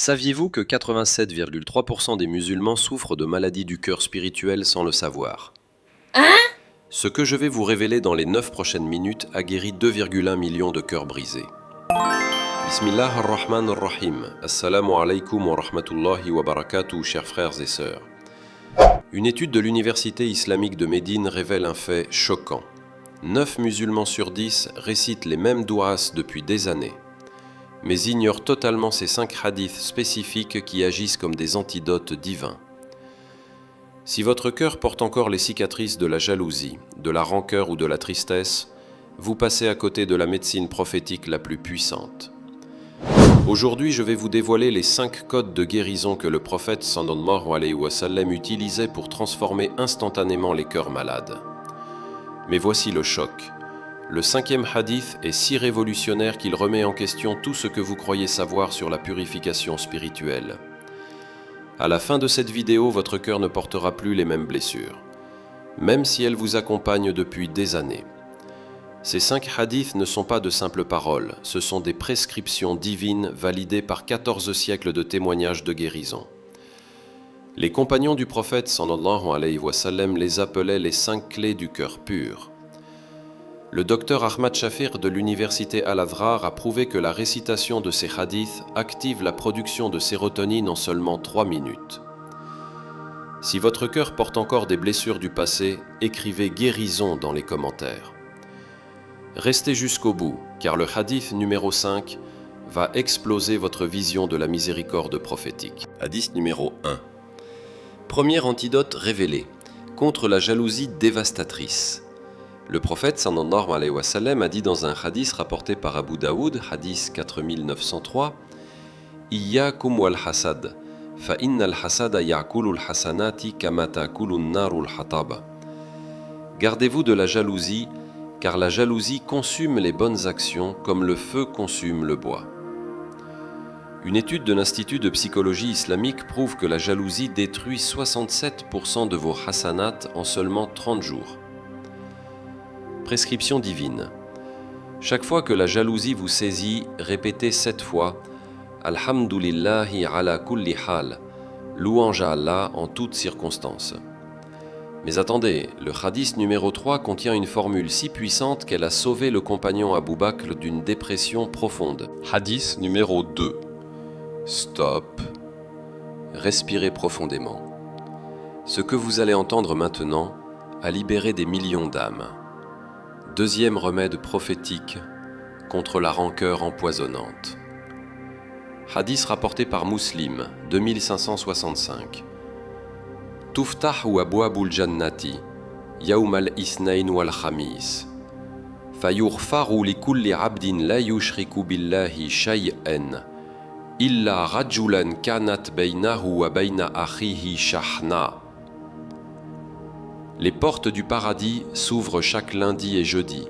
Saviez-vous que 87,3% des musulmans souffrent de maladies du cœur spirituel sans le savoir? Hein? Ce que je vais vous révéler dans les 9 prochaines minutes a guéri 2,1 millions de cœurs brisés. Bismillah ar-Rahman ar-Rahim. Assalamu alaikum wa rahmatullahi wa barakatuh, chers frères et sœurs. Une étude de l'Université islamique de Médine révèle un fait choquant. 9 musulmans sur 10 récitent les mêmes du'as depuis des années, mais ignorent totalement ces 5 hadiths spécifiques qui agissent comme des antidotes divins. Si votre cœur porte encore les cicatrices de la jalousie, de la rancœur ou de la tristesse, vous passez à côté de la médecine prophétique la plus puissante. Aujourd'hui, je vais vous dévoiler les 5 codes de guérison que le prophète sallallahu alayhi wa sallam utilisait pour transformer instantanément les cœurs malades. Mais voici le choc. Le 5e hadith est si révolutionnaire qu'il remet en question tout ce que vous croyez savoir sur la purification spirituelle. À la fin de cette vidéo, votre cœur ne portera plus les mêmes blessures, même si elles vous accompagnent depuis des années. Ces 5 hadiths ne sont pas de simples paroles, ce sont des prescriptions divines validées par 14 siècles de témoignages de guérison. Les compagnons du prophète sallallahu alayhi wa sallam les appelaient les 5 clés du cœur pur. Le docteur Ahmad Shafir de l'université Al-Azhar a prouvé que la récitation de ces hadiths active la production de sérotonine en seulement 3 minutes. Si votre cœur porte encore des blessures du passé, écrivez guérison dans les commentaires. Restez jusqu'au bout, car le hadith numéro 5 va exploser votre vision de la miséricorde prophétique. Hadith numéro 1. Premier antidote révélé contre la jalousie dévastatrice. Le prophète sallallahu alayhi wa sallam a dit dans un hadith rapporté par Abu Daoud, hadith 4903, Iyyakum wal hasad, fa innal hasada ya'kulul hasanati kama ta'kulun narul hataba. Gardez-vous de la jalousie, car la jalousie consume les bonnes actions comme le feu consume le bois. Une étude de l'Institut de psychologie islamique prouve que la jalousie détruit 67% de vos hasanats en seulement 30 jours. Prescription divine. Chaque fois que la jalousie vous saisit, répétez 7 fois « Alhamdulillahi ala kulli hal » louange à Allah en toutes circonstances. Mais attendez, le hadith numéro 3 contient une formule si puissante qu'elle a sauvé le compagnon Abu Bakr d'une dépression profonde. Hadith numéro 2. Stop. Respirez profondément. Ce que vous allez entendre maintenant a libéré des millions d'âmes. Deuxième remède prophétique contre la rancœur empoisonnante. Hadith rapporté par Muslim, 2565. Tuftahu abwabul jannati, yawm al-ithnain wal khamis. Fayughfaru li kulli abdin la yushriku billahi shay'an, illa rajulan kanat baynahu wa bayna akhihi shahna. Les portes du paradis s'ouvrent chaque lundi et jeudi.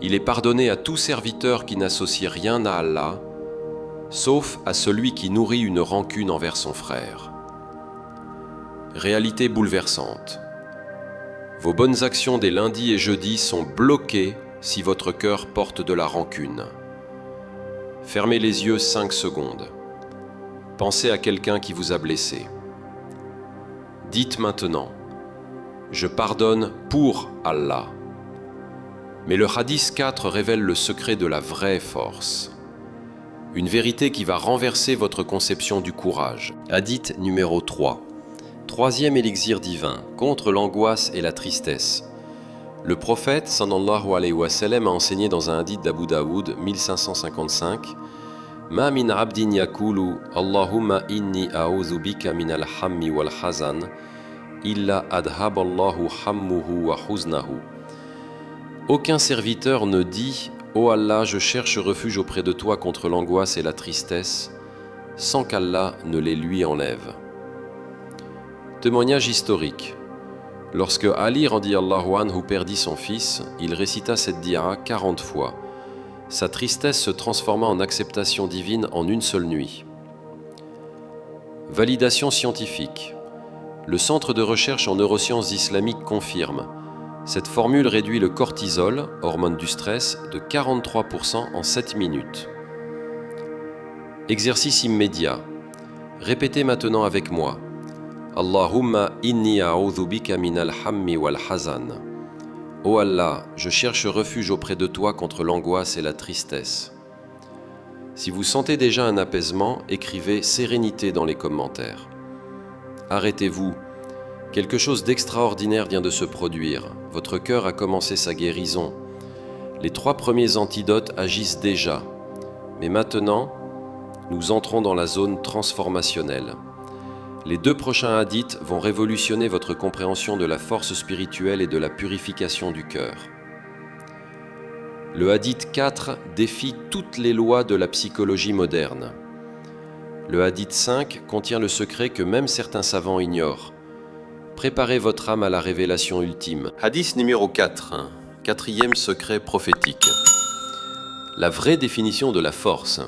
Il est pardonné à tout serviteur qui n'associe rien à Allah, sauf à celui qui nourrit une rancune envers son frère. Réalité bouleversante. Vos bonnes actions des lundis et jeudis sont bloquées si votre cœur porte de la rancune. Fermez les yeux 5 secondes. Pensez à quelqu'un qui vous a blessé. Dites maintenant « Je pardonne pour Allah ». Mais le hadith 4 révèle le secret de la vraie force. Une vérité qui va renverser votre conception du courage. Hadith numéro 3. Troisième élixir divin, contre l'angoisse et la tristesse. Le prophète, sallallahu alayhi wa sallam, a enseigné dans un hadith d'Abu Daoud, 1555, « Ma min abdin yakulu, Allahumma inni a'udhu bika min al-hammi wal hazan, illa adhaballahu hammuhu wa huznahu. » Aucun serviteur ne dit « Ô Allah, je cherche refuge auprès de toi contre l'angoisse et la tristesse » sans qu'Allah ne les lui enlève. Témoignage historique. Lorsque Ali radiyallahu anhu perdit son fils, il récita cette dua 40 fois. Sa tristesse se transforma en acceptation divine en une seule nuit. Validation scientifique. Le Centre de recherche en neurosciences islamiques confirme. Cette formule réduit le cortisol, hormone du stress, de 43% en 7 minutes. Exercice immédiat. Répétez maintenant avec moi. Allahumma inni a'udhu bika minal hammi wal hazan. Ô Allah, je cherche refuge auprès de toi contre l'angoisse et la tristesse. Si vous sentez déjà un apaisement, écrivez sérénité dans les commentaires. Arrêtez-vous. Quelque chose d'extraordinaire vient de se produire. Votre cœur a commencé sa guérison. Les 3 premiers antidotes agissent déjà. Mais maintenant, nous entrons dans la zone transformationnelle. Les 2 prochains hadiths vont révolutionner votre compréhension de la force spirituelle et de la purification du cœur. Le hadith 4 défie toutes les lois de la psychologie moderne. Le hadith 5 contient le secret que même certains savants ignorent. Préparez votre âme à la révélation ultime. Hadith numéro 4, 4e secret prophétique. La vraie définition de la force.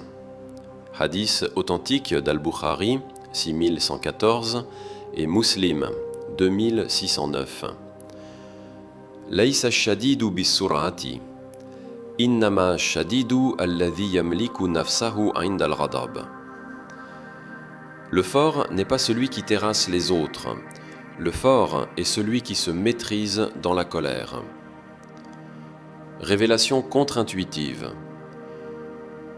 Hadith authentique d'Al-Bukhari, 6114, et Muslim, 2609. Laysa ash-shadidu bis-sur'ati. Innama ash-shadidu alladhi yamliku nafsahu 'inda al-ghadab. Le fort n'est pas celui qui terrasse les autres. Le fort est celui qui se maîtrise dans la colère. Révélation contre-intuitive.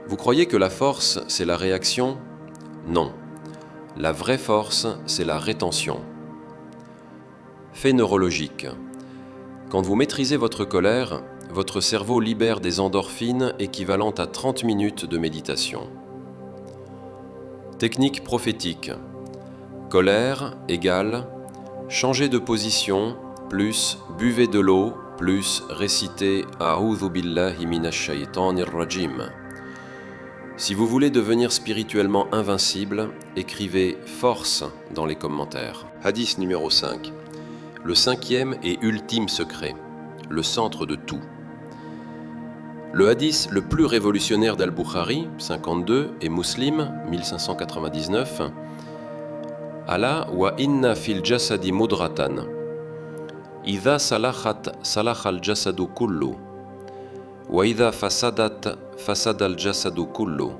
Vous croyez que la force, c'est la réaction ? Non. La vraie force, c'est la rétention. Fait neurologique. Quand vous maîtrisez votre colère, votre cerveau libère des endorphines équivalentes à 30 minutes de méditation. Technique prophétique. Colère égale changer de position plus buvez de l'eau plus récitez A'udhu billahi minash shaytanir rajim. Si vous voulez devenir spirituellement invincible, écrivez « force » dans les commentaires. Hadith numéro 5. Le 5e et ultime secret, le centre de tout. Le hadith le plus révolutionnaire d'Al-Bukhari, 52, et Muslim, 1599. Ala wa inna fil jasadi mudratan. Idha salakhat salakhal jasadu kullu. Wa idha fasadat fasadal jasadu kullu.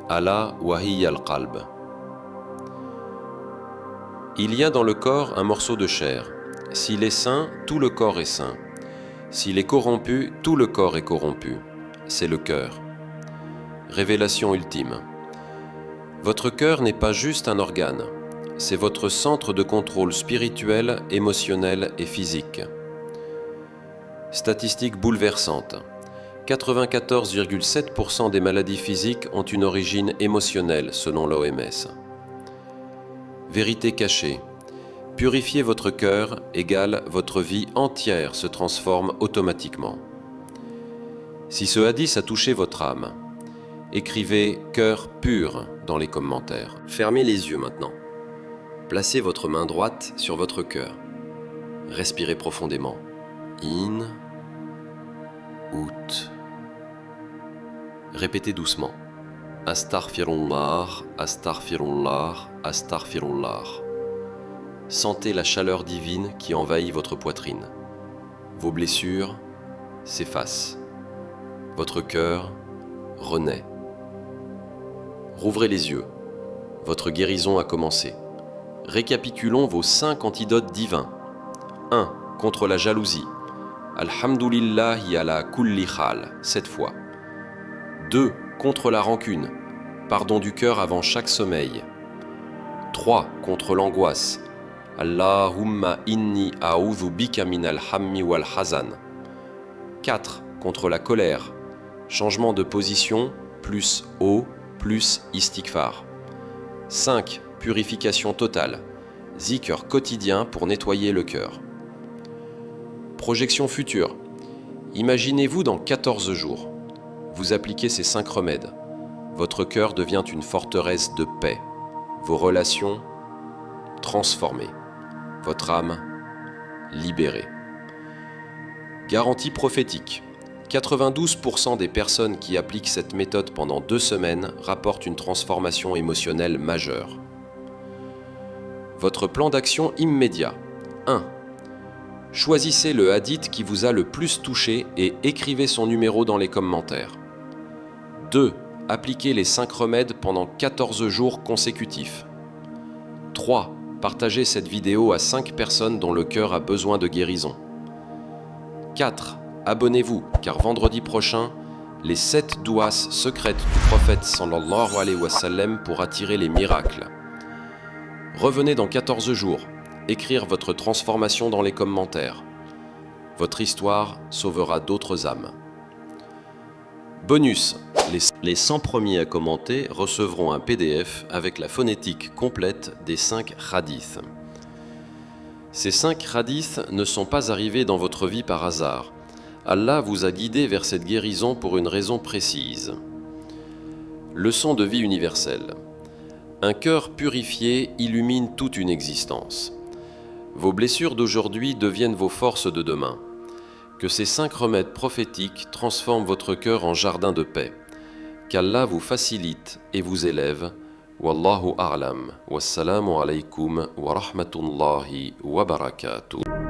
Ala wa hiya al-qalb. Il y a dans le corps un morceau de chair. S'il est sain, tout le corps est sain. S'il est corrompu, tout le corps est corrompu. C'est le cœur. Révélation ultime. Votre cœur n'est pas juste un organe. C'est votre centre de contrôle spirituel, émotionnel et physique. Statistique bouleversante. 94,7% des maladies physiques ont une origine émotionnelle, selon l'OMS. Vérité cachée. Purifier votre cœur égale votre vie entière se transforme automatiquement. Si ce hadith a touché votre âme, écrivez « cœur pur » dans les commentaires. Fermez les yeux maintenant. Placez votre main droite sur votre cœur. Respirez profondément. In, out. Répétez doucement. Astaghfirullah, astaghfirullah, astaghfirullah. Sentez la chaleur divine qui envahit votre poitrine. Vos blessures s'effacent. Votre cœur renaît. Rouvrez les yeux. Votre guérison a commencé. Récapitulons vos 5 antidotes divins. 1. Contre la jalousie. Alhamdulillahi ala kulli khal, 7 fois. 2. Contre la rancune. Pardon du cœur avant chaque sommeil. 3. Contre l'angoisse. Allahumma inni a'udhu bika minal hammi wal hazan. 4. Contre la colère. Changement de position, plus eau, plus istighfar. 5. Purification totale. Zikr quotidien pour nettoyer le cœur. Projection future. Imaginez-vous dans 14 jours. Vous appliquez ces 5 remèdes. Votre cœur devient une forteresse de paix. Vos relations transformées. Votre âme libérée. Garantie prophétique. 92% des personnes qui appliquent cette méthode pendant 2 semaines rapportent une transformation émotionnelle majeure. Votre plan d'action immédiat. 1. Choisissez le hadith qui vous a le plus touché et écrivez son numéro dans les commentaires. 2. Appliquez les 5 remèdes pendant 14 jours consécutifs. 3. Partagez cette vidéo à 5 personnes dont le cœur a besoin de guérison. 4. Abonnez-vous, car vendredi prochain, les 7 douas secrètes du prophète sallallahu alayhi wa sallam pour attirer les miracles. Revenez dans 14 jours, écrire votre transformation dans les commentaires. Votre histoire sauvera d'autres âmes. Bonus, les 100 premiers à commenter recevront un PDF avec la phonétique complète des 5 hadiths. Ces 5 hadiths ne sont pas arrivés dans votre vie par hasard. Allah vous a guidé vers cette guérison pour une raison précise. Leçon de vie universelle. Un cœur purifié illumine toute une existence. Vos blessures d'aujourd'hui deviennent vos forces de demain. Que ces 5 remèdes prophétiques transforment votre cœur en jardin de paix. Qu'Allah vous facilite et vous élève. Wallahu a'lam. Wassalamu alaykum wa rahmatullahi wa barakatuh.